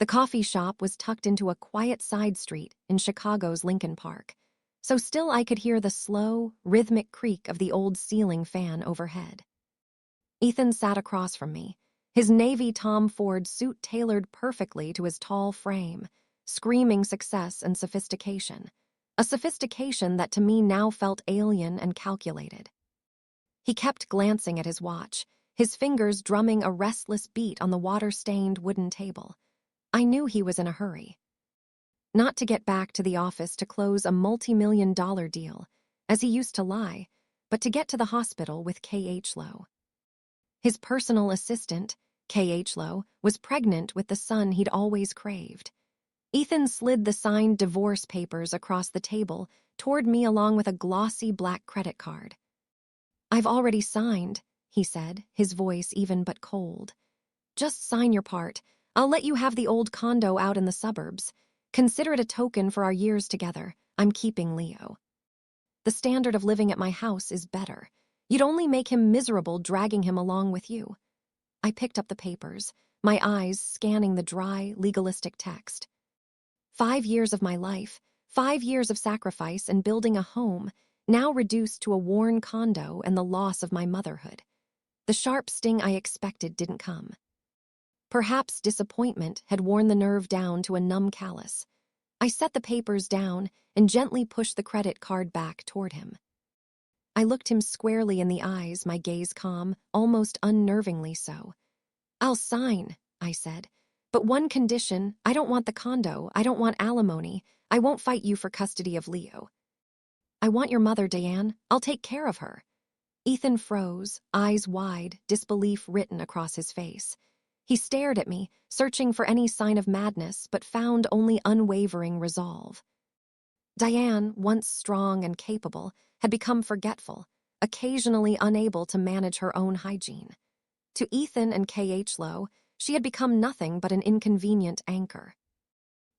The coffee shop was tucked into a quiet side street in Chicago's Lincoln Park, so still I could hear the slow, rhythmic creak of the old ceiling fan overhead. Ethan sat across from me, his navy Tom Ford suit tailored perfectly to his tall frame, screaming success and sophistication, a sophistication that to me now felt alien and calculated. He kept glancing at his watch, his fingers drumming a restless beat on the water-stained wooden table. I knew he was in a hurry. Not to get back to the office to close a multi-million-dollar deal, as he used to lie, but to get to the hospital with K.H. Lowe. His personal assistant, K.H. Lowe, was pregnant with the son he'd always craved. Ethan slid the signed divorce papers across the table toward me along with a glossy black credit card. "I've already signed," he said, his voice even but cold. "Just sign your part. I'll let you have the old condo out in the suburbs. Consider it a token for our years together. I'm keeping Leo. The standard of living at my house is better. You'd only make him miserable dragging him along with you." I picked up the papers, my eyes scanning the dry, legalistic text. 5 years of my life, 5 years of sacrifice and building a home, now reduced to a worn condo and the loss of my motherhood. The sharp sting I expected didn't come. Perhaps disappointment had worn the nerve down to a numb callus. I set the papers down and gently pushed the credit card back toward him. I looked him squarely in the eyes, my gaze calm, almost unnervingly so. "I'll sign," I said. "But one condition, I don't want the condo, I don't want alimony, I won't fight you for custody of Leo. I want your mother, Diane. I'll take care of her." Ethan froze, eyes wide, disbelief written across his face. He stared at me, searching for any sign of madness, but found only unwavering resolve. Diane, once strong and capable, had become forgetful, occasionally unable to manage her own hygiene. To Ethan and K.H. Lowe, she had become nothing but an inconvenient anchor.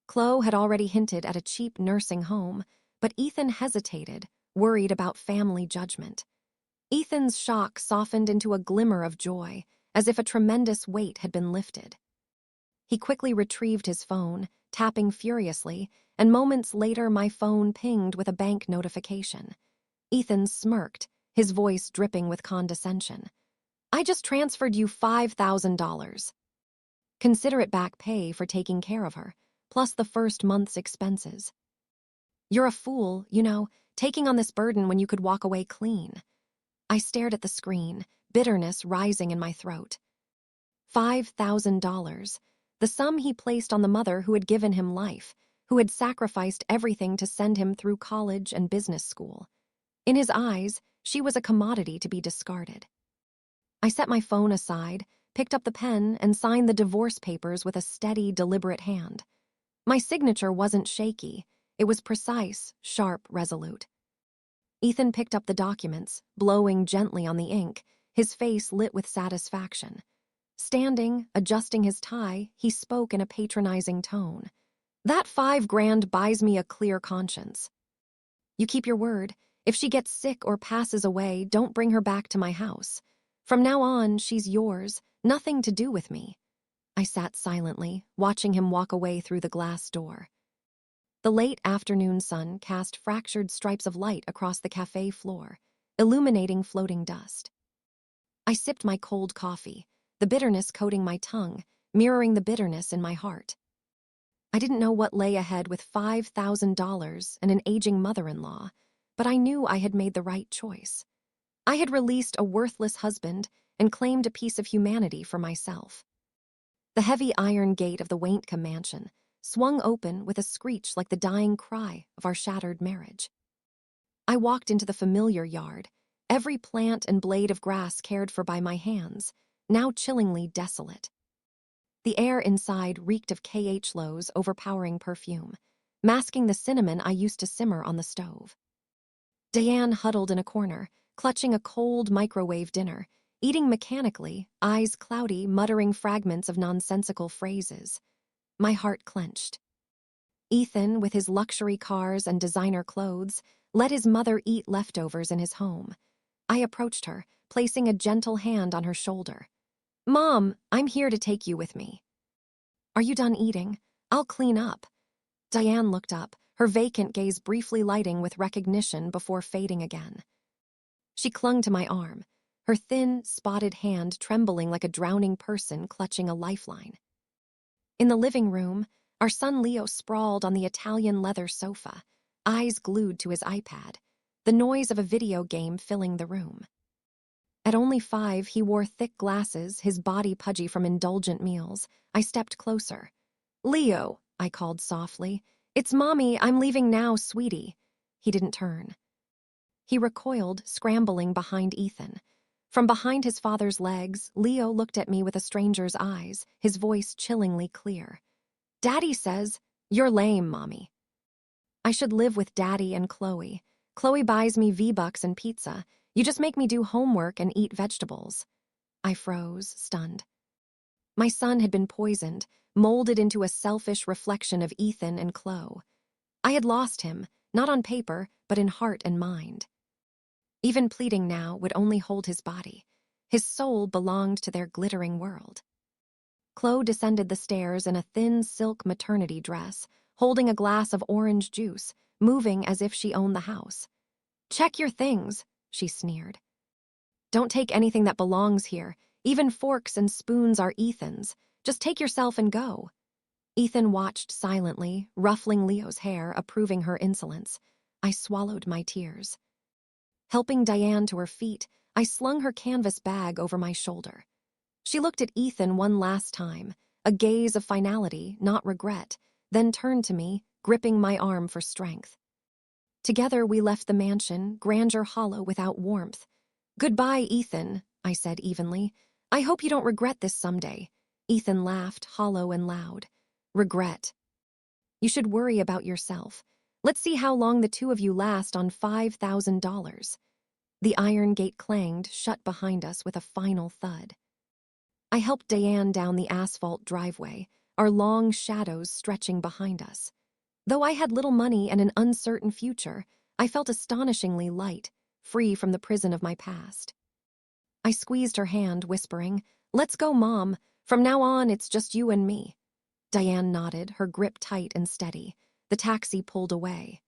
Chloe had already hinted at a cheap nursing home, but Ethan hesitated, worried about family judgment. Ethan's shock softened into a glimmer of joy, as if a tremendous weight had been lifted. He quickly retrieved his phone, tapping furiously, and moments later my phone pinged with a bank notification. Ethan smirked, his voice dripping with condescension. "I just transferred you $5,000. Consider it back pay for taking care of her, plus the first month's expenses. You're a fool, taking on this burden when you could walk away clean." I stared at the screen, bitterness rising in my throat. $5,000, the sum he placed on the mother who had given him life, who had sacrificed everything to send him through college and business school. In his eyes, she was a commodity to be discarded. I set my phone aside, picked up the pen, and signed the divorce papers with a steady, deliberate hand. My signature wasn't shaky. It was precise, sharp, resolute. Ethan picked up the documents, blowing gently on the ink, his face lit with satisfaction. Standing, adjusting his tie, he spoke in a patronizing tone. "That $5,000 buys me a clear conscience. You keep your word. If she gets sick or passes away, don't bring her back to my house. From now on, she's yours, nothing to do with me." I sat silently, watching him walk away through the glass door. The late afternoon sun cast fractured stripes of light across the cafe floor, illuminating floating dust. I sipped my cold coffee, the bitterness coating my tongue, mirroring the bitterness in my heart. I didn't know what lay ahead with $5,000 and an aging mother-in-law, but I knew I had made the right choice. I had released a worthless husband and claimed a piece of humanity for myself. The heavy iron gate of the Waintka mansion swung open with a screech like the dying cry of our shattered marriage. I walked into the familiar yard, every plant and blade of grass cared for by my hands, now chillingly desolate. The air inside reeked of K.H. Lowe's overpowering perfume, masking the cinnamon I used to simmer on the stove. Diane huddled in a corner, clutching a cold microwave dinner, eating mechanically, eyes cloudy, muttering fragments of nonsensical phrases. My heart clenched. Ethan, with his luxury cars and designer clothes, let his mother eat leftovers in his home. I approached her, placing a gentle hand on her shoulder. "Mom, I'm here to take you with me." Are you done eating? I'll clean up. Diane looked up, her vacant gaze briefly lighting with recognition before fading again. She clung to my arm, her thin, spotted hand trembling like a drowning person clutching a lifeline. In the living room, our son Leo sprawled on the Italian leather sofa, eyes glued to his iPad, the noise of a video game filling the room. At only 5, he wore thick glasses, his body pudgy from indulgent meals. I stepped closer. "Leo," I called softly. "It's Mommy, I'm leaving now, sweetie." He didn't turn. He recoiled, scrambling behind Ethan. From behind his father's legs, Leo looked at me with a stranger's eyes, his voice chillingly clear. "Daddy says, you're lame, Mommy." I should live with Daddy and Chloe. Chloe buys me V-Bucks and pizza. You just make me do homework and eat vegetables. I froze, stunned. My son had been poisoned, molded into a selfish reflection of Ethan and Chloe. I had lost him, not on paper, but in heart and mind. Even pleading now would only hold his body. His soul belonged to their glittering world. Chloe descended the stairs in a thin silk maternity dress, holding a glass of orange juice, moving as if she owned the house. "Check your things," she sneered. "Don't take anything that belongs here. Even forks and spoons are Ethan's. Just take yourself and go." Ethan watched silently, ruffling Leo's hair, approving her insolence. I swallowed my tears. Helping Diane to her feet, I slung her canvas bag over my shoulder. She looked at Ethan one last time, a gaze of finality, not regret, then turned to me, gripping my arm for strength. Together we left the mansion, grandeur hollow without warmth. "Goodbye, Ethan," I said evenly. "I hope you don't regret this someday." Ethan laughed, hollow and loud. "Regret? You should worry about yourself. Let's see how long the two of you last on $5,000. The iron gate clanged, shut behind us with a final thud. I helped Diane down the asphalt driveway, our long shadows stretching behind us. Though I had little money and an uncertain future, I felt astonishingly light, free from the prison of my past. I squeezed her hand, whispering, "Let's go, Mom. From now on, it's just you and me." Diane nodded, her grip tight and steady. The taxi pulled away.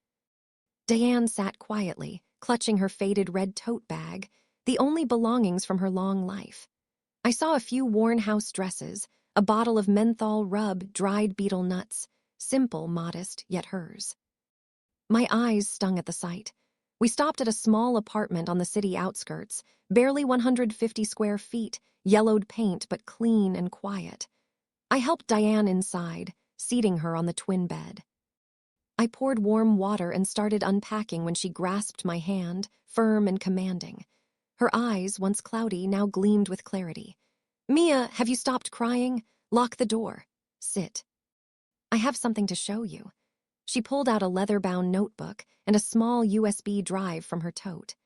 Diane sat quietly, clutching her faded red tote bag, the only belongings from her long life. I saw a few worn house dresses, a bottle of menthol rub, dried beetle nuts, simple, modest, yet hers. My eyes stung at the sight. We stopped at a small apartment on the city outskirts, barely 150 square feet, yellowed paint but clean and quiet. I helped Diane inside, seating her on the twin bed. I poured warm water and started unpacking when she grasped my hand, firm and commanding. Her eyes, once cloudy, now gleamed with clarity. "Mia, have you stopped crying? Lock the door. Sit. I have something to show you." She pulled out a leather-bound notebook and a small USB drive from her tote.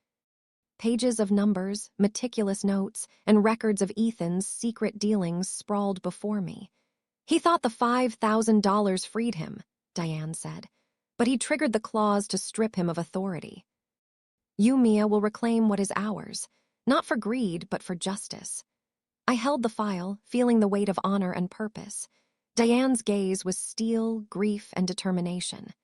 Pages of numbers, meticulous notes, and records of Ethan's secret dealings sprawled before me. "He thought the $5,000 freed him," Diane said, "but he triggered the clause to strip him of authority. You, Mia, will reclaim what is ours, not for greed, but for justice." I held the file, feeling the weight of honor and purpose. Diane's gaze was steel, grief, and determination.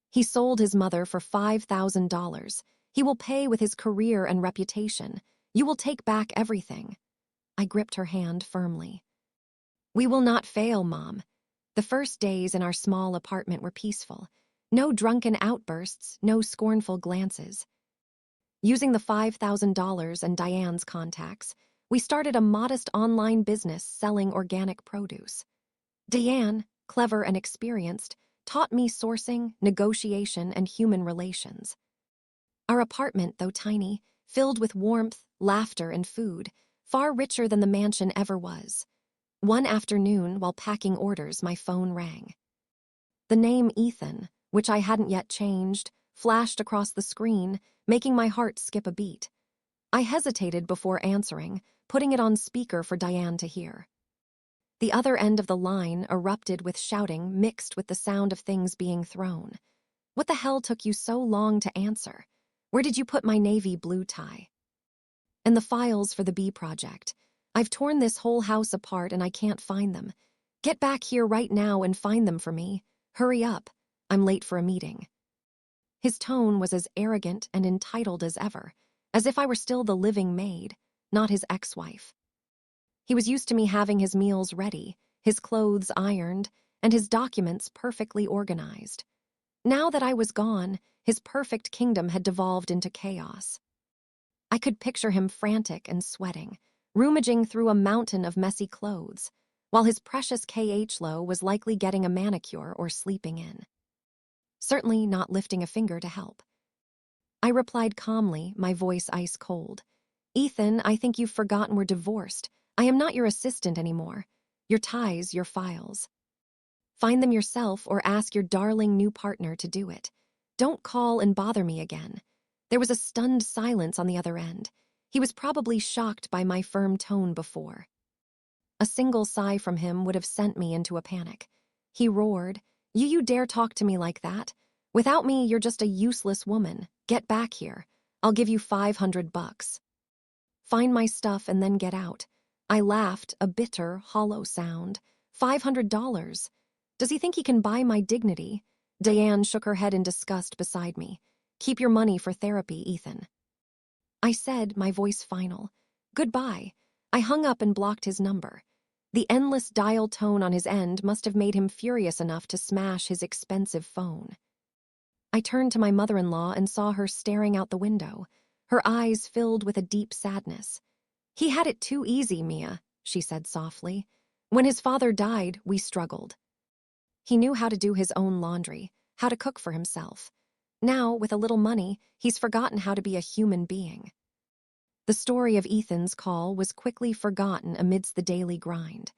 "He sold his mother for $5,000. He will pay with his career and reputation. You will take back everything." I gripped her hand firmly. "We will not fail, Mom." The first days in our small apartment were peaceful. No drunken outbursts, no scornful glances. Using the $5,000 and Diane's contacts, we started a modest online business selling organic produce. Diane, clever and experienced, taught me sourcing, negotiation, and human relations. Our apartment, though tiny, filled with warmth, laughter, and food, far richer than the mansion ever was. One afternoon, while packing orders, my phone rang. The name Ethan, which I hadn't yet changed, flashed across the screen, making my heart skip a beat. I hesitated before answering, putting it on speaker for Diane to hear. The other end of the line erupted with shouting mixed with the sound of things being thrown. "What the hell took you so long to answer? Where did you put my navy blue tie? And the files for the bee project. I've torn this whole house apart and I can't find them. Get back here right now and find them for me. Hurry up. I'm late for a meeting. His tone was as arrogant and entitled as ever, as if I were still the living maid, not his ex-wife. He was used to me having his meals ready, his clothes ironed, and his documents perfectly organized. Now that I was gone, his perfect kingdom had devolved into chaos. I could picture him frantic and sweating, rummaging through a mountain of messy clothes, while his precious KH-Lo was likely getting a manicure or sleeping in. Certainly not lifting a finger to help. I replied calmly, my voice ice cold. Ethan, I think you've forgotten we're divorced. I am not your assistant anymore. Your ties, your files. Find them yourself or ask your darling new partner to do it. Don't call and bother me again. There was a stunned silence on the other end. He was probably shocked by my firm tone before. A single sigh from him would have sent me into a panic. He roared, You dare talk to me like that? Without me, you're just a useless woman. Get back here. I'll give you $500. Find my stuff and then get out. I laughed, a bitter, hollow sound. $500. Does he think he can buy my dignity? Diane shook her head in disgust beside me. Keep your money for therapy, Ethan. I said, my voice final. Goodbye. I hung up and blocked his number. The endless dial tone on his end must have made him furious enough to smash his expensive phone. I turned to my mother-in-law and saw her staring out the window, her eyes filled with a deep sadness. He had it too easy, Mia, she said softly. When his father died, we struggled. He knew how to do his own laundry, how to cook for himself. Now, with a little money, he's forgotten how to be a human being. The story of Ethan's call was quickly forgotten amidst the daily grind.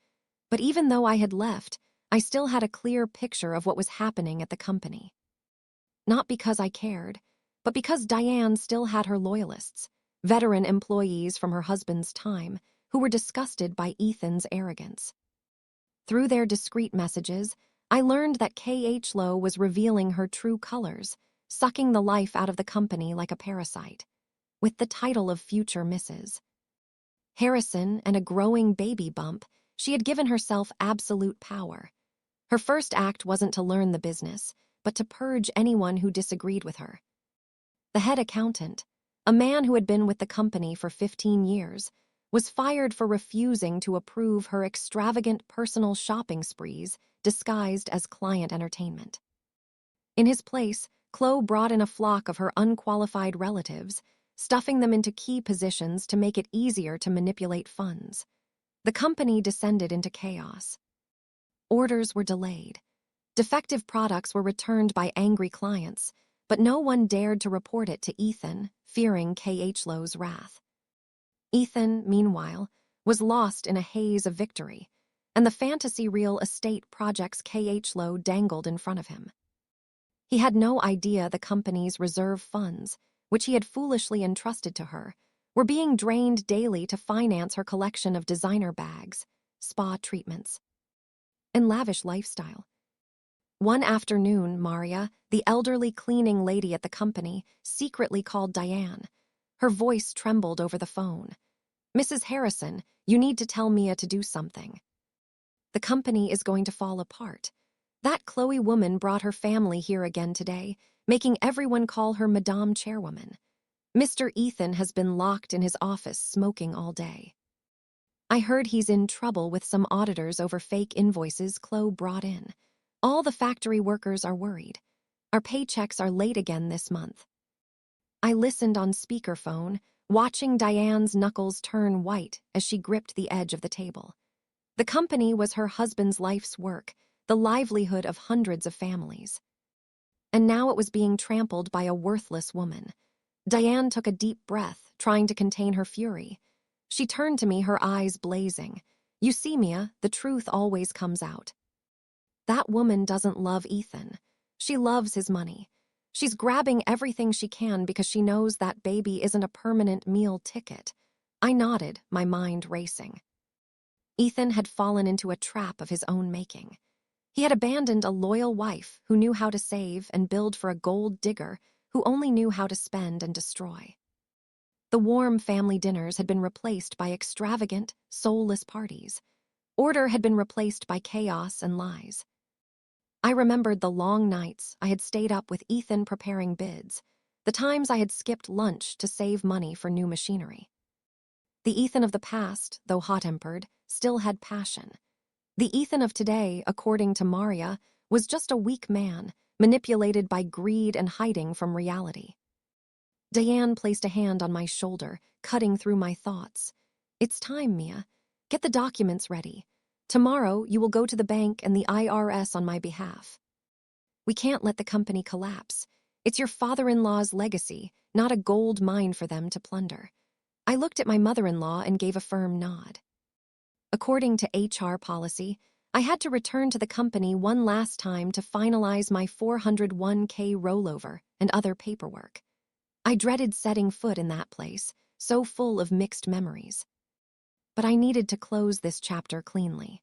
But even though I had left, I still had a clear picture of what was happening at the company. Not because I cared, but because Diane still had her loyalists, veteran employees from her husband's time, who were disgusted by Ethan's arrogance. Through their discreet messages, I learned that KH-Lo was revealing her true colors, sucking the life out of the company like a parasite, with the title of future Mrs. Harrison and a growing baby bump, she had given herself absolute power. Her first act wasn't to learn the business, but to purge anyone who disagreed with her. The head accountant, a man who had been with the company for 15 years, was fired for refusing to approve her extravagant personal shopping sprees disguised as client entertainment. In his place, Chloe brought in a flock of her unqualified relatives, stuffing them into key positions to make it easier to manipulate funds. The company descended into chaos. Orders were delayed. Defective products were returned by angry clients, but no one dared to report it to Ethan, fearing KH-Lo's wrath. Ethan, meanwhile, was lost in a haze of victory, and the fantasy real estate projects KH-Lo dangled in front of him. He had no idea the company's reserve funds, which he had foolishly entrusted to her, were being drained daily to finance her collection of designer bags, spa treatments, and lavish lifestyle. One afternoon, Maria, the elderly cleaning lady at the company, secretly called Diane. Her voice trembled over the phone. Mrs. Harrison, you need to tell Mia to do something. The company is going to fall apart. That Chloe woman brought her family here again today, making everyone call her Madame Chairwoman. Mr. Ethan has been locked in his office smoking all day. I heard he's in trouble with some auditors over fake invoices Chloe brought in. All the factory workers are worried. Our paychecks are late again this month. I listened on speakerphone, watching Diane's knuckles turn white as she gripped the edge of the table. The company was her husband's life's work, the livelihood of hundreds of families. And now it was being trampled by a worthless woman. Diane took a deep breath, trying to contain her fury. She turned to me, her eyes blazing. You see, Mia, the truth always comes out. That woman doesn't love Ethan. She loves his money. She's grabbing everything she can because she knows that baby isn't a permanent meal ticket. I nodded, my mind racing. Ethan had fallen into a trap of his own making. He had abandoned a loyal wife who knew how to save and build for a gold digger who only knew how to spend and destroy. The warm family dinners had been replaced by extravagant, soulless parties. Order had been replaced by chaos and lies. I remembered the long nights I had stayed up with Ethan preparing bids, the times I had skipped lunch to save money for new machinery. The Ethan of the past, though hot-tempered, still had passion. The Ethan of today, according to Maria, was just a weak man, manipulated by greed and hiding from reality. Diane placed a hand on my shoulder, cutting through my thoughts. "It's time, Mia. Get the documents ready. Tomorrow you will go to the bank and the IRS on my behalf. We can't let the company collapse. It's your father-in-law's legacy, not a gold mine for them to plunder." I looked at my mother-in-law and gave a firm nod. According to HR policy, I had to return to the company one last time to finalize my 401k rollover and other paperwork. I dreaded setting foot in that place, so full of mixed memories. But I needed to close this chapter cleanly.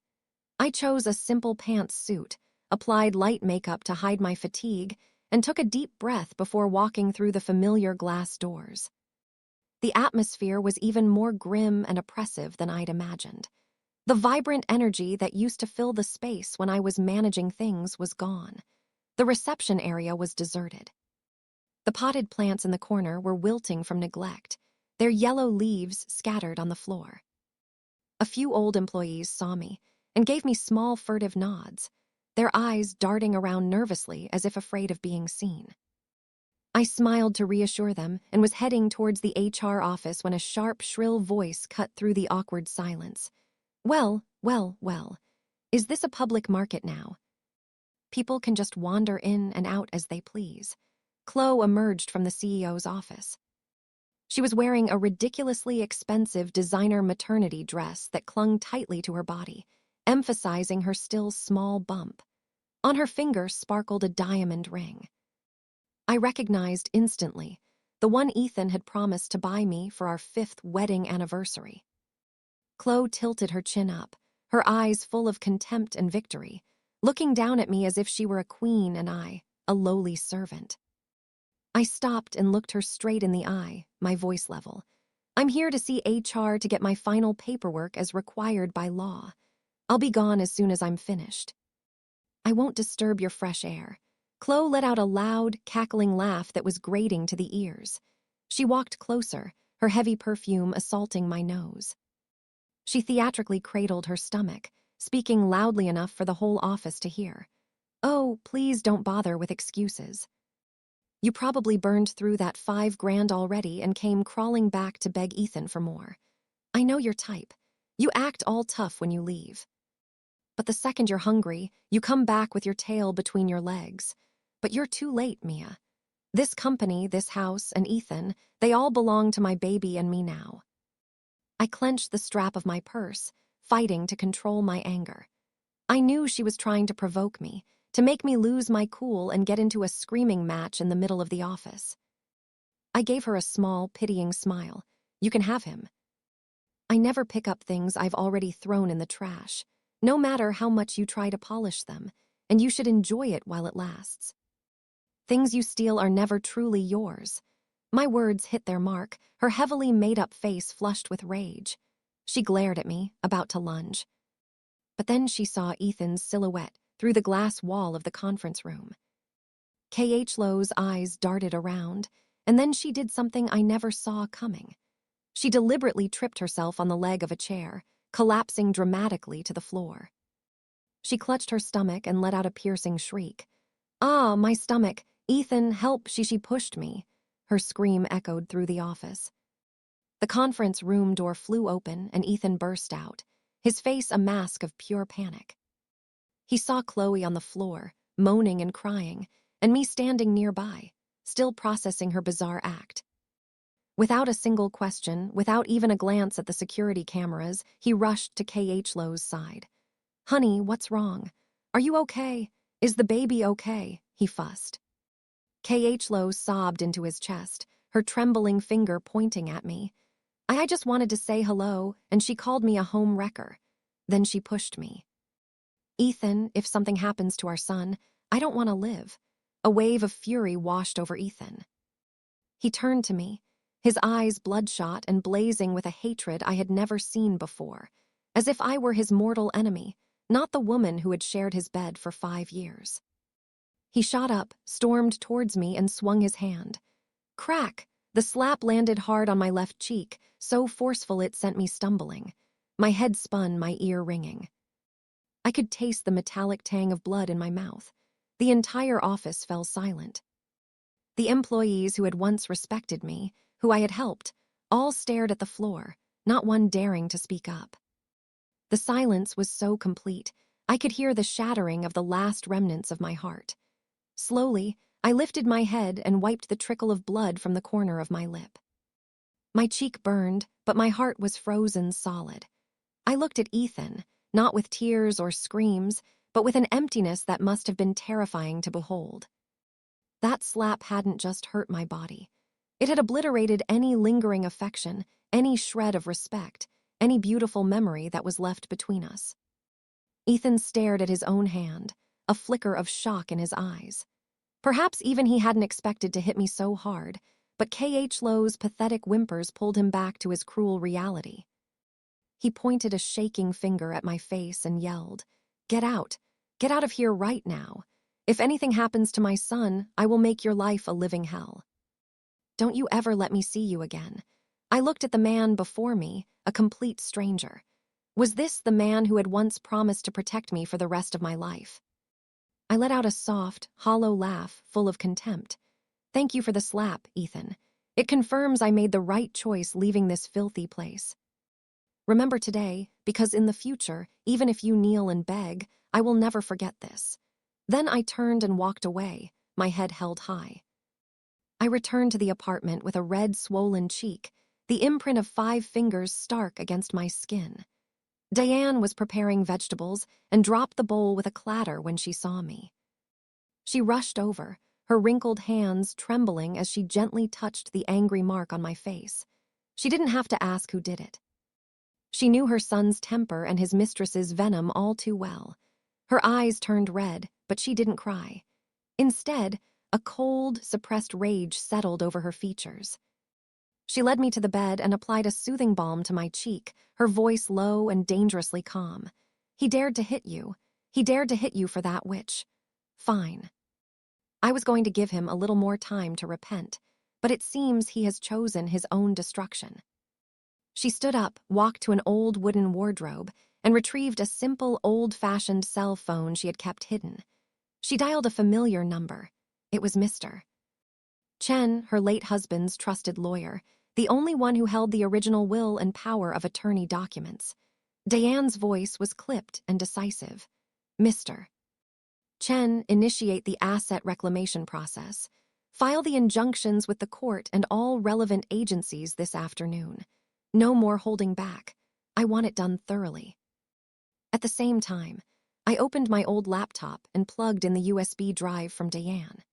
I chose a simple pants suit, applied light makeup to hide my fatigue, and took a deep breath before walking through the familiar glass doors. The atmosphere was even more grim and oppressive than I'd imagined. The vibrant energy that used to fill the space when I was managing things was gone. The reception area was deserted. The potted plants in the corner were wilting from neglect, their yellow leaves scattered on the floor. A few old employees saw me and gave me small furtive nods, their eyes darting around nervously as if afraid of being seen. I smiled to reassure them and was heading towards the HR office when a sharp, shrill voice cut through the awkward silence. Well, is this a public market now? People can just wander in and out as they please. Chloe emerged from the CEO's office. She was wearing a ridiculously expensive designer maternity dress that clung tightly to her body, emphasizing her still small bump. On her finger sparkled a diamond ring. I recognized instantly the one Ethan had promised to buy me for our 5th wedding anniversary. Chloe tilted her chin up, her eyes full of contempt and victory, looking down at me as if she were a queen and I, a lowly servant. I stopped and looked her straight in the eye, my voice level. "I'm here to see HR to get my final paperwork as required by law. I'll be gone as soon as I'm finished." "I won't disturb your fresh air." Chloe let out a loud, cackling laugh that was grating to the ears. She walked closer, her heavy perfume assaulting my nose. She theatrically cradled her stomach, speaking loudly enough for the whole office to hear. "Oh, please don't bother with excuses. You probably burned through that $5,000 already and came crawling back to beg Ethan for more. I know your type. You act all tough when you leave. But the second you're hungry, you come back with your tail between your legs. But you're too late, Mia. This company, this house, and Ethan, they all belong to my baby and me now." I clenched the strap of my purse, fighting to control my anger. I knew she was trying to provoke me, to make me lose my cool and get into a screaming match in the middle of the office. I gave her a small, pitying smile. "You can have him." I never pick up things I've already thrown in the trash, no matter how much you try to polish them, and you should enjoy it while it lasts. Things you steal are never truly yours. My words hit their mark, her heavily made-up face flushed with rage. She glared at me, about to lunge. But then she saw Ethan's silhouette through the glass wall of the conference room. K.H. Lowe's eyes darted around, and then she did something I never saw coming. She deliberately tripped herself on the leg of a chair, collapsing dramatically to the floor. She clutched her stomach and let out a piercing shriek. "Ah, my stomach! Ethan, help!" She pushed me. Her scream echoed through the office. The conference room door flew open and Ethan burst out, his face a mask of pure panic. He saw Chloe on the floor, moaning and crying, and me standing nearby, still processing her bizarre act. Without a single question, without even a glance at the security cameras, he rushed to K.H. Lowe's side. "Honey, what's wrong? Are you okay? Is the baby okay?" he fussed. K.H. Lowe sobbed into his chest, her trembling finger pointing at me. I just wanted to say hello, and she called me a home wrecker. Then she pushed me. "Ethan, if something happens to our son, I don't want to live." A wave of fury washed over Ethan. He turned to me, his eyes bloodshot and blazing with a hatred I had never seen before. as if I were his mortal enemy, not the woman who had shared his bed for 5 years. He shot up, stormed towards me, and swung his hand. Crack! The slap landed hard on my left cheek, so forceful it sent me stumbling. My head spun, my ear ringing. I could taste the metallic tang of blood in my mouth. The entire office fell silent. The employees who had once respected me, who I had helped, all stared at the floor, not one daring to speak up. The silence was so complete, I could hear the shattering of the last remnants of my heart. Slowly, I lifted my head and wiped the trickle of blood from the corner of my lip. My cheek burned, but my heart was frozen solid. I looked at Ethan, not with tears or screams, but with an emptiness that must have been terrifying to behold. That slap hadn't just hurt my body. It had obliterated any lingering affection, any shred of respect, any beautiful memory that was left between us. Ethan stared at his own hand, a flicker of shock in his eyes. Perhaps even he hadn't expected to hit me so hard, but K.H. Lowe's pathetic whimpers pulled him back to his cruel reality. He pointed a shaking finger at my face and yelled, "Get out! Get out of here right now! If anything happens to my son, I will make your life a living hell. Don't you ever let me see you again." I looked at the man before me, a complete stranger. Was this the man who had once promised to protect me for the rest of my life? I let out a soft, hollow laugh full of contempt. "Thank you for the slap, Ethan. It confirms I made the right choice leaving this filthy place. Remember today, because in the future, even if you kneel and beg, I will never forget this." Then I turned and walked away, my head held high. I returned to the apartment with a red, swollen cheek, the imprint of 5 fingers stark against my skin. Diane was preparing vegetables and dropped the bowl with a clatter when she saw me. She rushed over, her wrinkled hands trembling as she gently touched the angry mark on my face. She didn't have to ask who did it. She knew her son's temper and his mistress's venom all too well. Her eyes turned red, but she didn't cry. Instead, a cold, suppressed rage settled over her features. She led me to the bed and applied a soothing balm to my cheek, her voice low and dangerously calm. "He dared to hit you. He dared to hit you for that witch. Fine." I was going to give him a little more time to repent, but it seems he has chosen his own destruction. She stood up, walked to an old wooden wardrobe, and retrieved a simple, old-fashioned cell phone she had kept hidden. She dialed a familiar number. It was Mr. Chen, her late husband's trusted lawyer, the only one who held the original will and power of attorney documents. Diane's voice was clipped and decisive. "Mr. Chen, initiate the asset reclamation process. File the injunctions with the court and all relevant agencies this afternoon. No more holding back. I want it done thoroughly." At the same time, I opened my old laptop and plugged in the USB drive from Diane.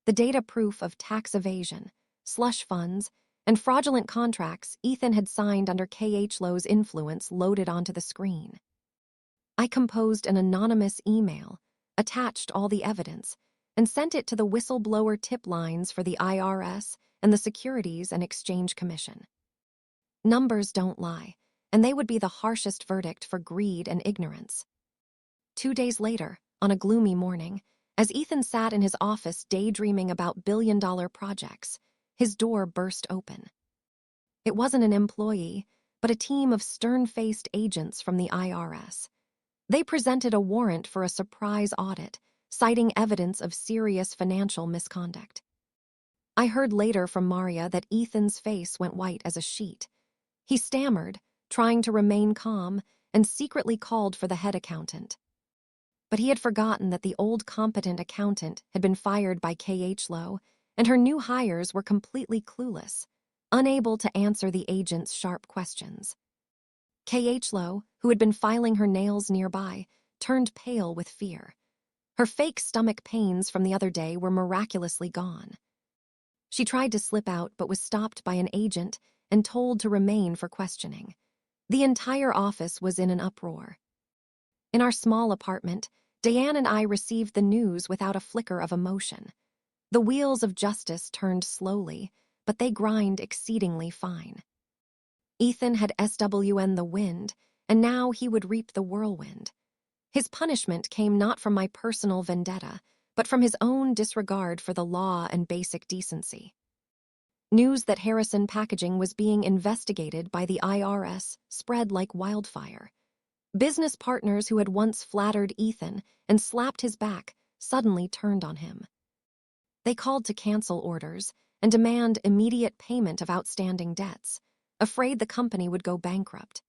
The data proof of tax evasion, slush funds, and fraudulent contracts Ethan had signed under K.H. Lowe's influence loaded onto the screen. I composed an anonymous email, attached all the evidence, and sent it to the whistleblower tip lines for the IRS and the Securities and Exchange Commission. Numbers don't lie, and they would be the harshest verdict for greed and ignorance. 2 days later, on a gloomy morning, as Ethan sat in his office daydreaming about billion-dollar projects, his door burst open. It wasn't an employee, but a team of stern-faced agents from the IRS. They presented a warrant for a surprise audit, citing evidence of serious financial misconduct. I heard later from Maria that Ethan's face went white as a sheet. He stammered, trying to remain calm, and secretly called for the head accountant. But he had forgotten that the old competent accountant had been fired by K.H. Lowe, and her new hires were completely clueless, unable to answer the agent's sharp questions. K.H. Lowe, who had been filing her nails nearby, turned pale with fear. Her fake stomach pains from the other day were miraculously gone. She tried to slip out but was stopped by an agent and told to remain for questioning. The entire office was in an uproar. In our small apartment, Diane and I received the news without a flicker of emotion. The wheels of justice turned slowly, but they grind exceedingly fine. Ethan had SWN the wind, and now he would reap the whirlwind. His punishment came not from my personal vendetta, but from his own disregard for the law and basic decency. News that Harrison Packaging was being investigated by the IRS spread like wildfire. Business partners who had once flattered Ethan and slapped his back suddenly turned on him. They called to cancel orders and demand immediate payment of outstanding debts, afraid the company would go bankrupt.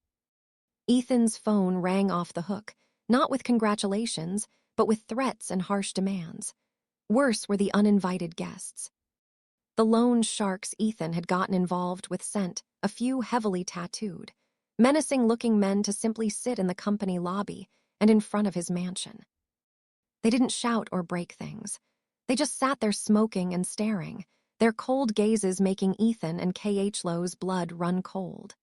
Ethan's phone rang off the hook, not with congratulations, but with threats and harsh demands. Worse were the uninvited guests. The loan sharks Ethan had gotten involved with sent a few heavily tattooed, menacing-looking men to simply sit in the company lobby and in front of his mansion. They didn't shout or break things. They just sat there smoking and staring, their cold gazes making Ethan and K.H. Lowe's blood run cold.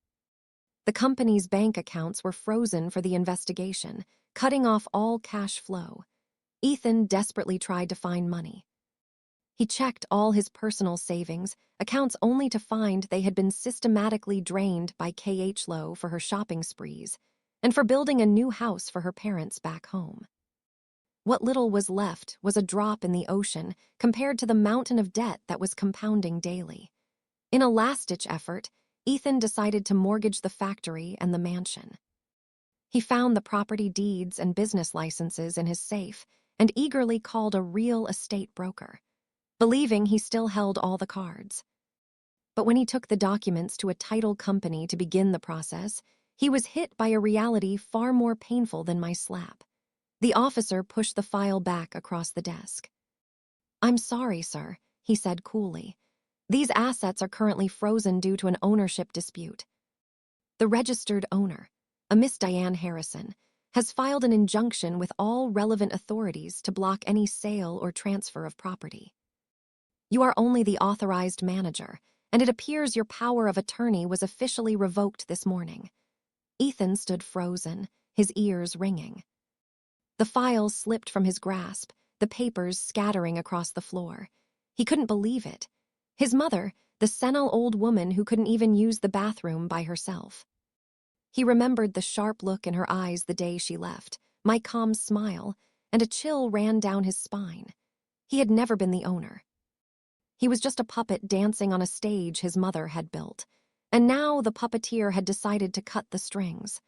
The company's bank accounts were frozen for the investigation, cutting off all cash flow. Ethan desperately tried to find money. He checked all his personal savings, accounts only to find they had been systematically drained by K.H. Lowe for her shopping sprees and for building a new house for her parents back home. What little was left was a drop in the ocean compared to the mountain of debt that was compounding daily. In a last-ditch effort, Ethan decided to mortgage the factory and the mansion. He found the property deeds and business licenses in his safe and eagerly called a real estate broker, believing he still held all the cards. But when he took the documents to a title company to begin the process, he was hit by a reality far more painful than my slap. The officer pushed the file back across the desk. "I'm sorry, sir," he said coolly. "These assets are currently frozen due to an ownership dispute. The registered owner, a Miss Diane Harrison, has filed an injunction with all relevant authorities to block any sale or transfer of property. You are only the authorized manager, and it appears your power of attorney was officially revoked this morning." Ethan stood frozen, his ears ringing. The file slipped from his grasp, the papers scattering across the floor. He couldn't believe it. His mother, the senile old woman who couldn't even use the bathroom by herself. He remembered the sharp look in her eyes the day she left, my calm smile, and a chill ran down his spine. He had never been the owner. He was just a puppet dancing on a stage his mother had built, and now the puppeteer had decided to cut the strings.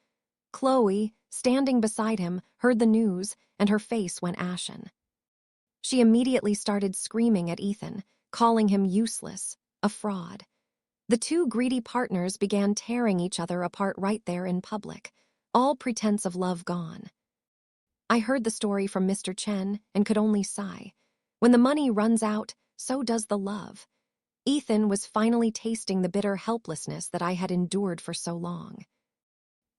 Chloe, standing beside him, heard the news, and her face went ashen. She immediately started screaming at Ethan, calling him useless, a fraud. The two greedy partners began tearing each other apart right there in public, all pretense of love gone. I heard the story from Mr. Chen and could only sigh. When the money runs out, so does the love. Ethan was finally tasting the bitter helplessness that I had endured for so long.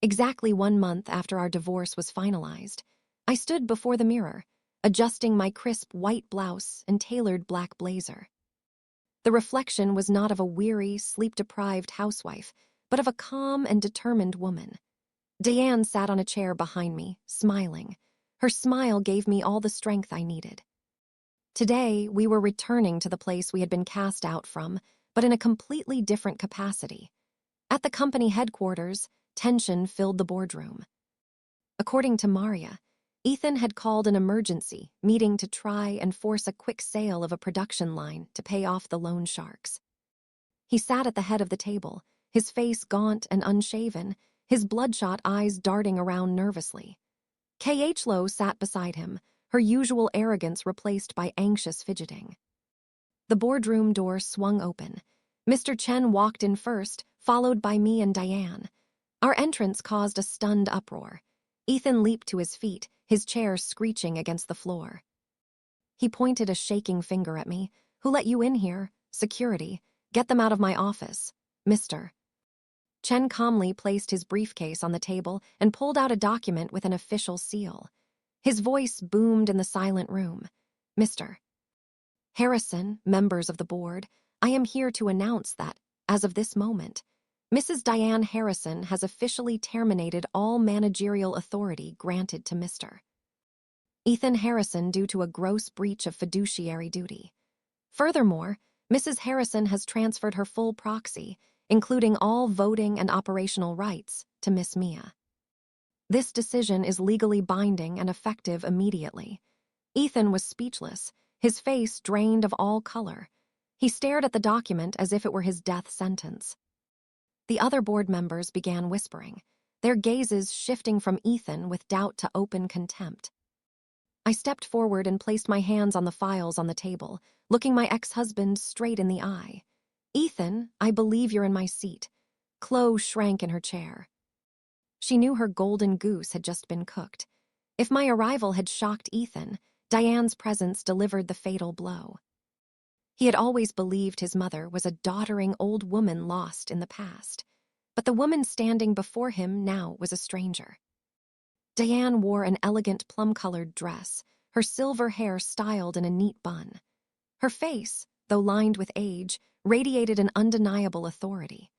Exactly 1 month after our divorce was finalized, I stood before the mirror, adjusting my crisp white blouse and tailored black blazer. The reflection was not of a weary, sleep-deprived housewife, but of a calm and determined woman. Diane sat on a chair behind me, smiling. Her smile gave me all the strength I needed. Today, we were returning to the place we had been cast out from, but in a completely different capacity. At the company headquarters, tension filled the boardroom. According to Maria, Ethan had called an emergency meeting to try and force a quick sale of a production line to pay off the loan sharks. He sat at the head of the table, his face gaunt and unshaven, his bloodshot eyes darting around nervously. K.H. Lowe sat beside him, her usual arrogance replaced by anxious fidgeting. The boardroom door swung open. Mr. Chen walked in first, followed by me and Diane. Our entrance caused a stunned uproar. Ethan leaped to his feet, his chair screeching against the floor. He pointed a shaking finger at me. "Who let you in here? Security. Get them out of my office. Mr." Chen calmly placed his briefcase on the table and pulled out a document with an official seal. His voice boomed in the silent room. "Mr. Harrison, members of the board, I am here to announce that, as of this moment, Mrs. Diane Harrison has officially terminated all managerial authority granted to Mr. Ethan Harrison due to a gross breach of fiduciary duty. Furthermore, Mrs. Harrison has transferred her full proxy, including all voting and operational rights, to Miss Mia." This decision is legally binding and effective immediately. Ethan was speechless, his face drained of all color. He stared at the document as if it were his death sentence. The other board members began whispering, their gazes shifting from Ethan with doubt to open contempt. I stepped forward and placed my hands on the files on the table, looking my ex-husband straight in the eye. "Ethan, I believe you're in my seat." Chloe shrank in her chair. She knew her golden goose had just been cooked. If my arrival had shocked Ethan, Diane's presence delivered the fatal blow. He had always believed his mother was a doddering old woman lost in the past, but the woman standing before him now was a stranger. Diane wore an elegant plum-colored dress, her silver hair styled in a neat bun. Her face, though lined with age, radiated an undeniable authority.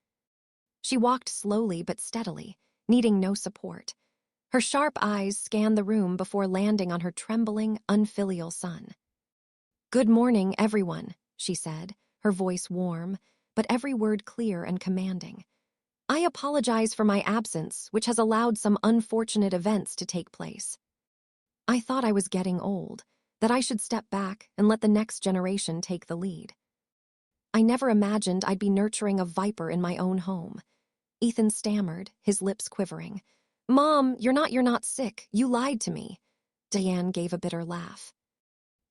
She walked slowly but steadily, needing no support. Her sharp eyes scanned the room before landing on her trembling, unfilial son. "Good morning, everyone," she said, her voice warm, but every word clear and commanding. "I apologize for my absence, which has allowed some unfortunate events to take place. I thought I was getting old, that I should step back and let the next generation take the lead. I never imagined I'd be nurturing a viper in my own home." Ethan stammered, his lips quivering. "Mom, you're not sick. You lied to me." Diane gave a bitter laugh.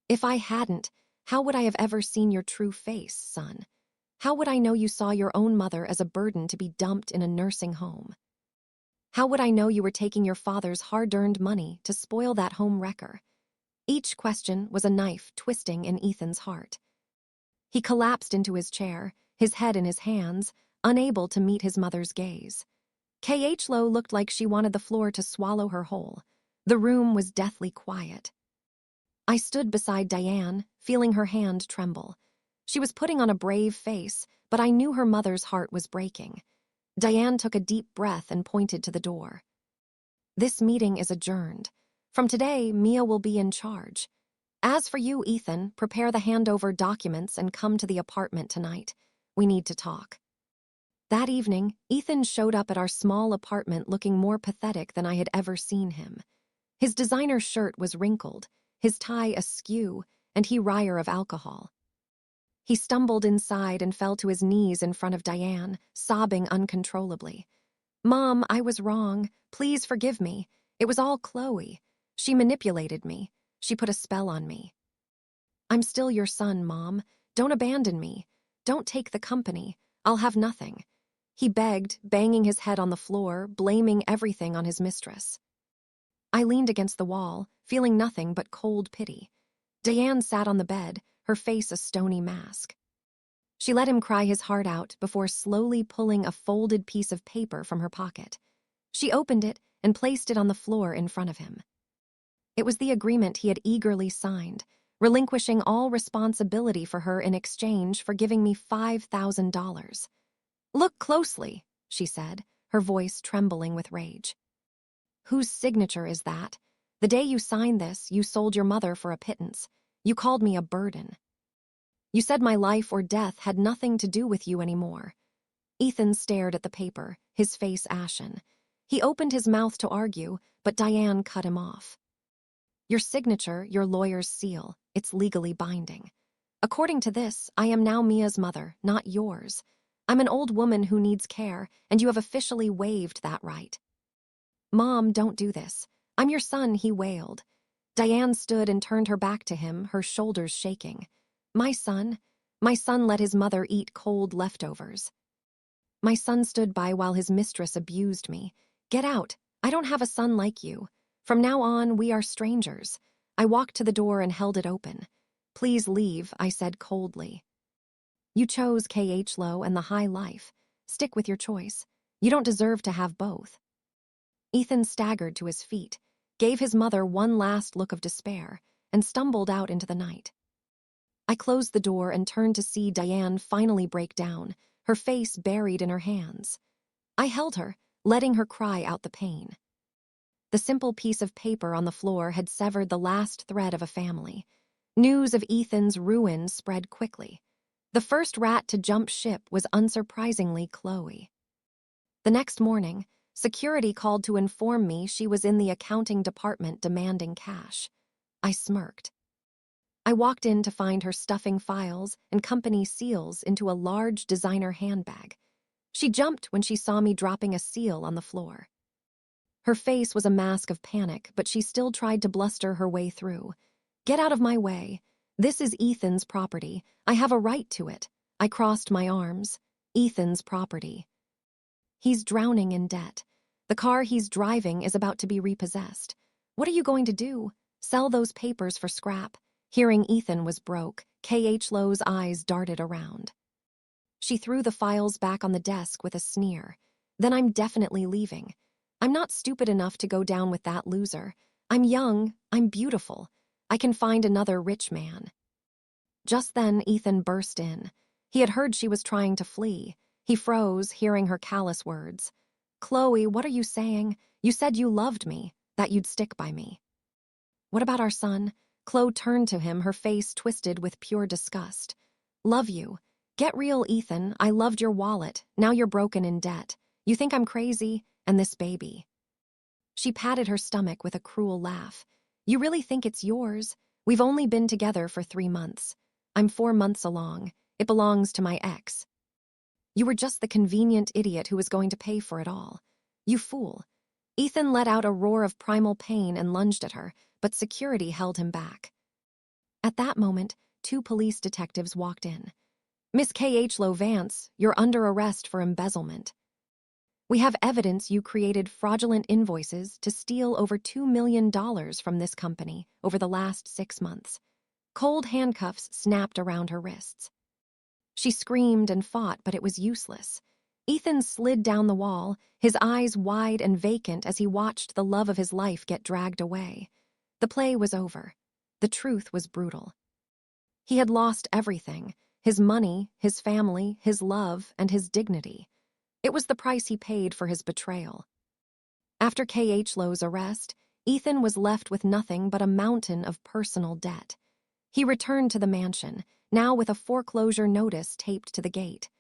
"If I hadn't, how would I have ever seen your true face, son? How would I know you saw your own mother as a burden to be dumped in a nursing home? How would I know you were taking your father's hard-earned money to spoil that home wrecker?" Each question was a knife twisting in Ethan's heart. He collapsed into his chair, his head in his hands, unable to meet his mother's gaze. K.H. Lowe looked like she wanted the floor to swallow her whole. The room was deathly quiet. I stood beside Diane, feeling her hand tremble. She was putting on a brave face, but I knew her mother's heart was breaking. Diane took a deep breath and pointed to the door. "This meeting is adjourned. From today, Mia will be in charge. As for you, Ethan, prepare the handover documents and come to the apartment tonight. We need to talk." That evening, Ethan showed up at our small apartment looking more pathetic than I had ever seen him. His designer shirt was wrinkled, his tie askew, and he wry of alcohol. He stumbled inside and fell to his knees in front of Diane, sobbing uncontrollably. "Mom, I was wrong. Please forgive me. It was all Chloe. She manipulated me. She put a spell on me. I'm still your son, Mom. Don't abandon me. Don't take the company. I'll have nothing." He begged, banging his head on the floor, blaming everything on his mistress. I leaned against the wall, feeling nothing but cold pity. Diane sat on the bed, her face a stony mask. She let him cry his heart out before slowly pulling a folded piece of paper from her pocket. She opened it and placed it on the floor in front of him. It was the agreement he had eagerly signed, relinquishing all responsibility for her in exchange for giving me $5,000. "Look closely," she said, her voice trembling with rage. "Whose signature is that? The day you signed this, you sold your mother for a pittance. You called me a burden. You said my life or death had nothing to do with you anymore." Ethan stared at the paper, his face ashen. He opened his mouth to argue, but Diane cut him off. "Your signature, your lawyer's seal, it's legally binding. According to this, I am now Mia's mother, not yours. I'm an old woman who needs care, and you have officially waived that right." "Mom, don't do this. I'm your son," he wailed. Diane stood and turned her back to him, her shoulders shaking. My son let his mother eat cold leftovers. My son stood by while his mistress abused me. Get out. I don't have a son like you. From now on, we are strangers." I walked to the door and held it open. "Please leave," I said coldly. "You chose K.H. Lowe and the high life. Stick with your choice. You don't deserve to have both." Ethan staggered to his feet, gave his mother one last look of despair, and stumbled out into the night. I closed the door and turned to see Diane finally break down, her face buried in her hands. I held her, letting her cry out the pain. The simple piece of paper on the floor had severed the last thread of a family. News of Ethan's ruin spread quickly. The first rat to jump ship was unsurprisingly Chloe. The next morning, Security called to inform me she was in the accounting department demanding cash. I smirked. I walked in to find her stuffing files and company seals into a large designer handbag. She jumped when she saw me dropping a seal on the floor. Her face was a mask of panic, but she still tried to bluster her way through. "Get out of my way. This is Ethan's property. I have a right to it." I crossed my arms. "Ethan's property. He's drowning in debt. The car he's driving is about to be repossessed. What are you going to do? Sell those papers for scrap?" Hearing Ethan was broke, K.H. Lowe's eyes darted around. She threw the files back on the desk with a sneer. "Then I'm definitely leaving. I'm not stupid enough to go down with that loser. I'm young, I'm beautiful. I can find another rich man." Just then, Ethan burst in. He had heard she was trying to flee. He froze, hearing her callous words. "Chloe, what are you saying? You said you loved me, that you'd stick by me." "What about our son?" Chloe turned to him, her face twisted with pure disgust. "Love you. Get real, Ethan. I loved your wallet. Now you're broken in debt. You think I'm crazy? And this baby." She patted her stomach with a cruel laugh. "You really think it's yours? We've only been together for 3 months. I'm 4 months along. It belongs to my ex. You were just the convenient idiot who was going to pay for it all. You fool." Ethan let out a roar of primal pain and lunged at her, but security held him back. At that moment, 2 police detectives walked in. "Miss K.H. Lowe Vance, you're under arrest for embezzlement. We have evidence you created fraudulent invoices to steal over $2 million from this company over the last 6 months." Cold handcuffs snapped around her wrists. She screamed and fought, but it was useless. Ethan slid down the wall, his eyes wide and vacant as he watched the love of his life get dragged away. The play was over. The truth was brutal. He had lost everything: his money, his family, his love, and his dignity. It was the price he paid for his betrayal. After K.H. Lowe's arrest, Ethan was left with nothing but a mountain of personal debt. He returned to the mansion, now with a foreclosure notice taped to the gate.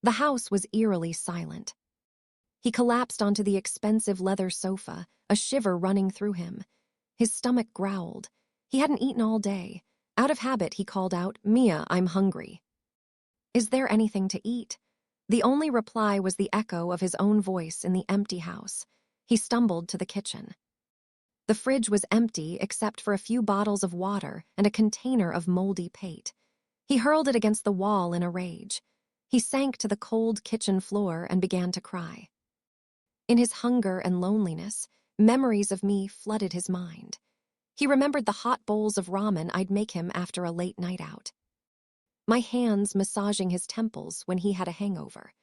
The house was eerily silent. He collapsed onto the expensive leather sofa, a shiver running through him. His stomach growled. He hadn't eaten all day. Out of habit, he called out, "Mia, I'm hungry." "Is there anything to eat?" The only reply was the echo of his own voice in the empty house. He stumbled to the kitchen. The fridge was empty except for a few bottles of water and a container of moldy pate. He hurled it against the wall in a rage. He sank to the cold kitchen floor and began to cry. In his hunger and loneliness, memories of me flooded his mind. He remembered the hot bowls of ramen I'd make him after a late night out. My hands massaging his temples when he had a hangover.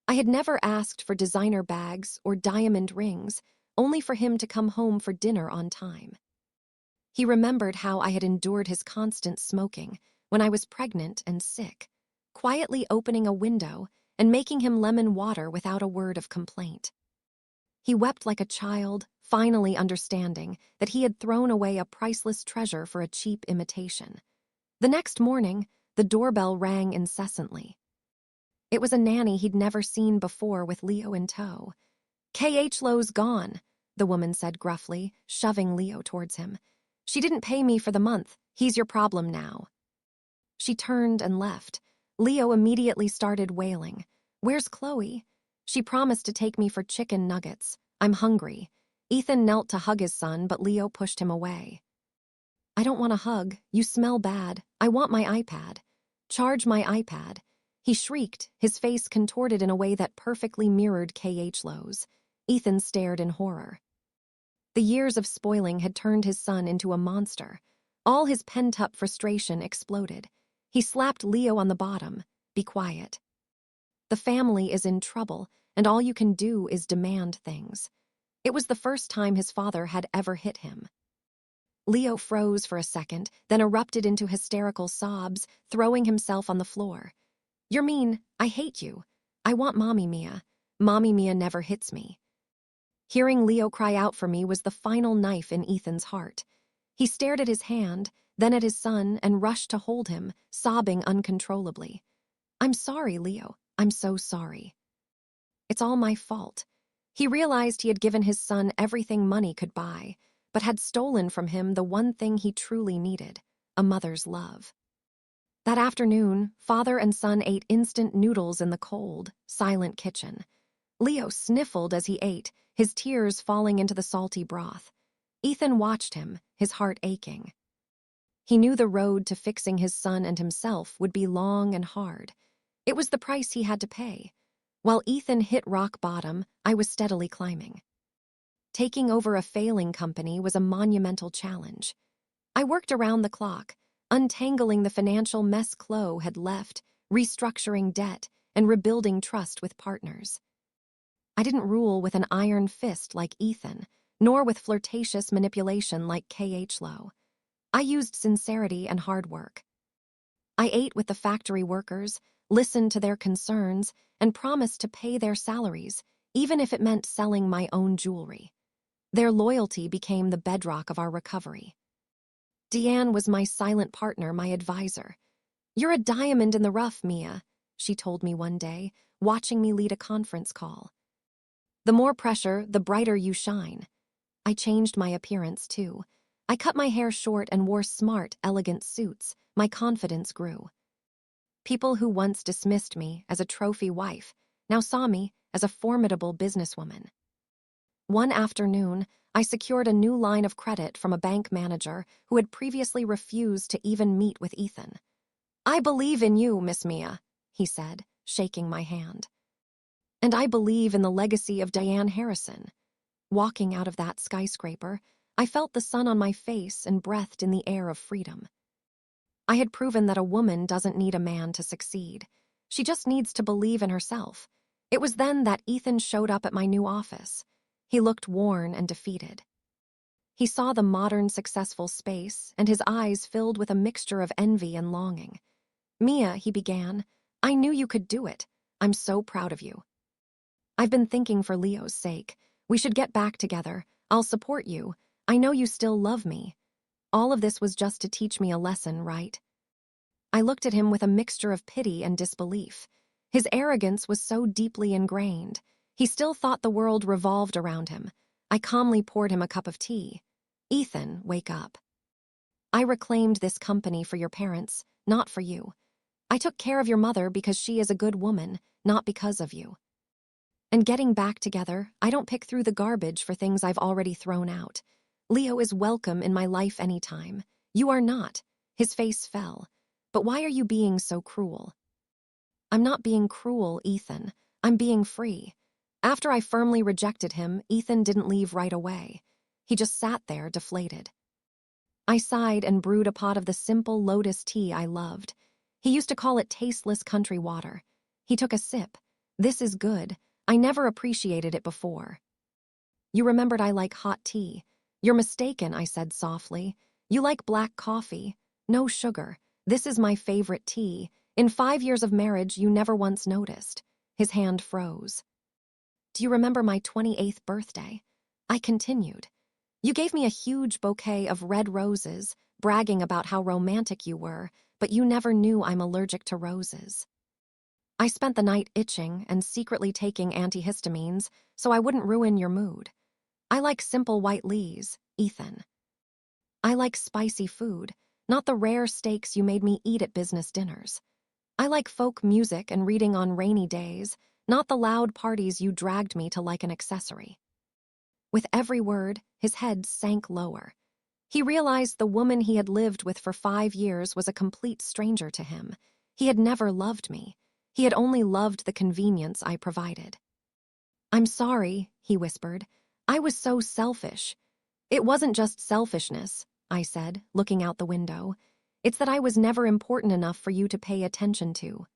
I had never asked for designer bags or diamond rings, only for him to come home for dinner on time. He remembered how I had endured his constant smoking when I was pregnant and sick, quietly opening a window and making him lemon water without a word of complaint. He wept like a child, finally understanding that he had thrown away a priceless treasure for a cheap imitation. The next morning, the doorbell rang incessantly. It was a nanny he'd never seen before with Leo in tow. "K.H. Lowe's gone," the woman said gruffly, shoving Leo towards him. "She didn't pay me for the month. He's your problem now." She turned and left. Leo immediately started wailing. "Where's Chloe? She promised to take me for chicken nuggets. I'm hungry." Ethan knelt to hug his son, but Leo pushed him away. "I don't want a hug. You smell bad. I want my iPad. Charge my iPad." He shrieked, his face contorted in a way that perfectly mirrored K.H. Lowe's. Ethan stared in horror. The years of spoiling had turned his son into a monster. All his pent-up frustration exploded. He slapped Leo on the bottom. "Be quiet. The family is in trouble, and all you can do is demand things." It was the first time his father had ever hit him. Leo froze for a second, then erupted into hysterical sobs, throwing himself on the floor. "You're mean. I hate you. I want Mommy Mia. Mommy Mia never hits me." Hearing Leo cry out for me was the final knife in Ethan's heart. He stared at his hand, then at his son, and rushed to hold him, sobbing uncontrollably. "I'm sorry, Leo. I'm so sorry. It's all my fault." He realized he had given his son everything money could buy, but had stolen from him the one thing he truly needed, a mother's love. That afternoon, father and son ate instant noodles in the cold, silent kitchen. Leo sniffled as he ate, his tears falling into the salty broth. Ethan watched him, his heart aching. He knew the road to fixing his son and himself would be long and hard. It was the price he had to pay. While Ethan hit rock bottom, I was steadily climbing. Taking over a failing company was a monumental challenge. I worked around the clock, untangling the financial mess Chloe had left, restructuring debt, and rebuilding trust with partners. I didn't rule with an iron fist like Ethan, nor with flirtatious manipulation like K.H. Lowe. I used sincerity and hard work. I ate with the factory workers, listened to their concerns, and promised to pay their salaries, even if it meant selling my own jewelry. Their loyalty became the bedrock of our recovery. Deanne was my silent partner, my advisor. "You're a diamond in the rough, Mia," she told me one day, watching me lead a conference call. "The more pressure, the brighter you shine." I changed my appearance, too. I cut my hair short and wore smart, elegant suits. My confidence grew. People who once dismissed me as a trophy wife now saw me as a formidable businesswoman. One afternoon, I secured a new line of credit from a bank manager who had previously refused to even meet with Ethan. "I believe in you, Miss Mia," he said, shaking my hand. "And I believe in the legacy of Diane Harrison." Walking out of that skyscraper, I felt the sun on my face and breathed in the air of freedom. I had proven that a woman doesn't need a man to succeed. She just needs to believe in herself. It was then that Ethan showed up at my new office. He looked worn and defeated. He saw the modern, successful space, and his eyes filled with a mixture of envy and longing. "Mia," he began, "I knew you could do it. I'm so proud of you. I've been thinking for Leo's sake. We should get back together. I'll support you. I know you still love me." All of this was just to teach me a lesson, right? I looked at him with a mixture of pity and disbelief. His arrogance was so deeply ingrained. He still thought the world revolved around him. I calmly poured him a cup of tea. "Ethan, wake up. I reclaimed this company for your parents, not for you. I took care of your mother because she is a good woman, not because of you. And getting back together, I don't pick through the garbage for things I've already thrown out. Leo is welcome in my life anytime. You are not." His face fell. "But why are you being so cruel?" "I'm not being cruel, Ethan. I'm being free." After I firmly rejected him, Ethan didn't leave right away. He just sat there, deflated. I sighed and brewed a pot of the simple lotus tea I loved. He used to call it tasteless country water. He took a sip. "This is good. I never appreciated it before." "You remembered I like hot tea." "You're mistaken," I said softly. "You like black coffee. No sugar. This is my favorite tea. In 5 years of marriage, you never once noticed." His hand froze. "Do you remember my 28th birthday?" I continued. "You gave me a huge bouquet of red roses, bragging about how romantic you were, but you never knew I'm allergic to roses." I spent the night itching and secretly taking antihistamines so I wouldn't ruin your mood. I like simple white lees, Ethan. I like spicy food, not the rare steaks you made me eat at business dinners. I like folk music and reading on rainy days, not the loud parties you dragged me to like an accessory. With every word, his head sank lower. He realized the woman he had lived with for 5 years was a complete stranger to him. He had never loved me. He had only loved the convenience I provided. "I'm sorry," he whispered. "I was so selfish." "It wasn't just selfishness," I said, looking out the window. "It's that I was never important enough for you to pay attention to.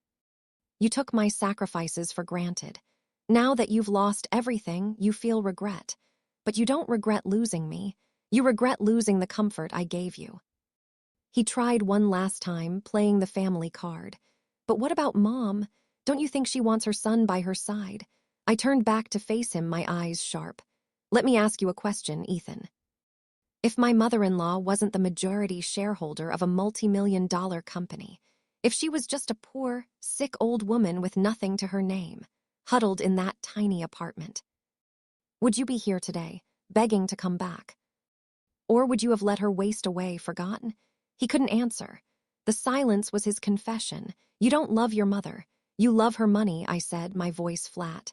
You took my sacrifices for granted. Now that you've lost everything, you feel regret. But you don't regret losing me. You regret losing the comfort I gave you." He tried one last time, playing the family card. "But what about Mom? Don't you think she wants her son by her side?" I turned back to face him, my eyes sharp. "Let me ask you a question, Ethan. If my mother-in-law wasn't the majority shareholder of a multi-million-dollar company, if she was just a poor, sick old woman with nothing to her name, huddled in that tiny apartment, Would you be here today, begging to come back? Or would you have let her waste away, forgotten? He couldn't answer. The silence was his confession. You don't love your mother. You love her money, I said, my voice flat.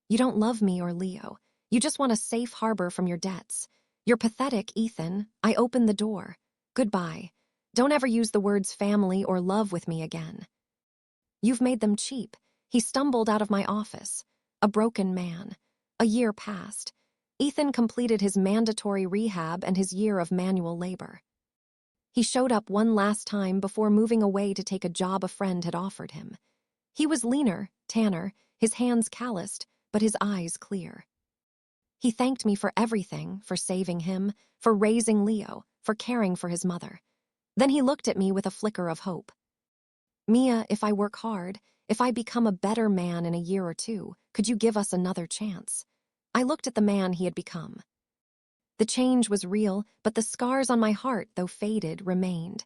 You don't love me or Leo. You just want a safe harbor from your debts. You're pathetic, Ethan. I opened the door. Goodbye. Don't ever use the words family or love with me again. You've made them cheap. He stumbled out of my office. A broken man. A year passed. Ethan completed his mandatory rehab and his year of manual labor. He showed up one last time before moving away to take a job a friend had offered him. He was leaner, tanner, his hands calloused, but his eyes clear. He thanked me for everything, for saving him, for raising Leo, for caring for his mother. Then he looked at me with a flicker of hope. Mia, if I work hard, if I become a better man in a year or two, could you give us another chance? I looked at the man he had become. The change was real, but the scars on my heart, though faded, remained.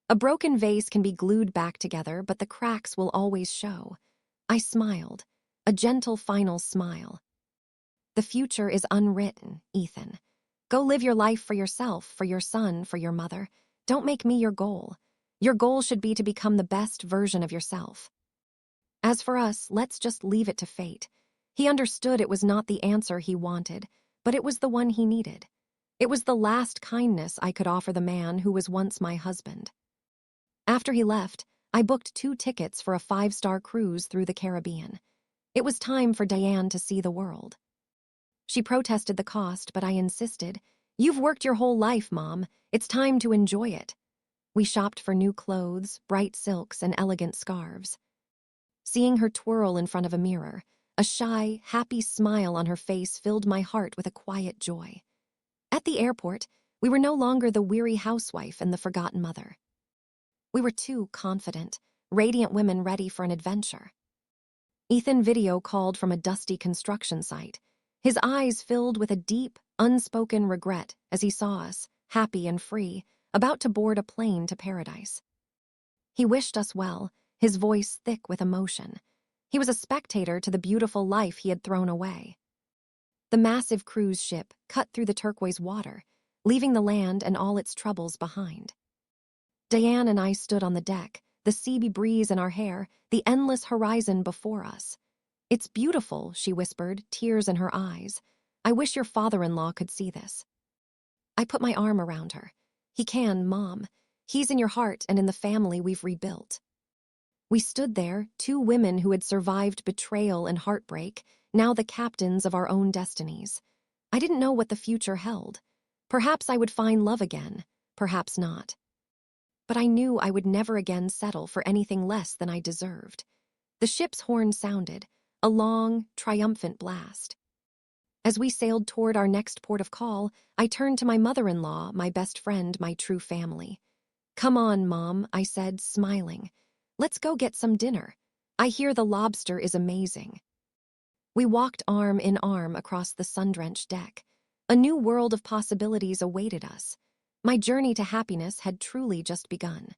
A broken vase can be glued back together, but the cracks will always show. I smiled, a gentle final smile. The future is unwritten, Ethan. Go live your life for yourself, for your son, for your mother. Don't make me your goal. Your goal should be to become the best version of yourself. As for us, let's just leave it to fate. He understood it was not the answer he wanted, but it was the one he needed. It was the last kindness I could offer the man who was once my husband. After he left, I booked 2 tickets for a 5-star cruise through the Caribbean. It was time for Diane to see the world. She protested the cost, but I insisted. You've worked your whole life, Mom. It's time to enjoy it. We shopped for new clothes, bright silks, and elegant scarves. Seeing her twirl in front of a mirror, a shy, happy smile on her face filled my heart with a quiet joy. At the airport, we were no longer the weary housewife and the forgotten mother. We were 2 confident, radiant women ready for an adventure. Ethan video called from a dusty construction site. His eyes filled with a deep, unspoken regret as he saw us, happy and free, about to board a plane to paradise. He wished us well, his voice thick with emotion. He was a spectator to the beautiful life he had thrown away. The massive cruise ship cut through the turquoise water, leaving the land and all its troubles behind. Diane and I stood on the deck, the sea breeze in our hair, the endless horizon before us. It's beautiful, she whispered, tears in her eyes. I wish your father-in-law could see this. I put my arm around her. He can, Mom. He's in your heart and in the family we've rebuilt. We stood there, 2 women who had survived betrayal and heartbreak, now the captains of our own destinies. I didn't know what the future held. Perhaps I would find love again, perhaps not. But I knew I would never again settle for anything less than I deserved. The ship's horn sounded, a long, triumphant blast. As we sailed toward our next port of call, I turned to my mother-in-law, my best friend, my true family. Come on, Mom, I said, smiling. Let's go get some dinner. I hear the lobster is amazing. We walked arm in arm across the sun-drenched deck. A new world of possibilities awaited us. My journey to happiness had truly just begun.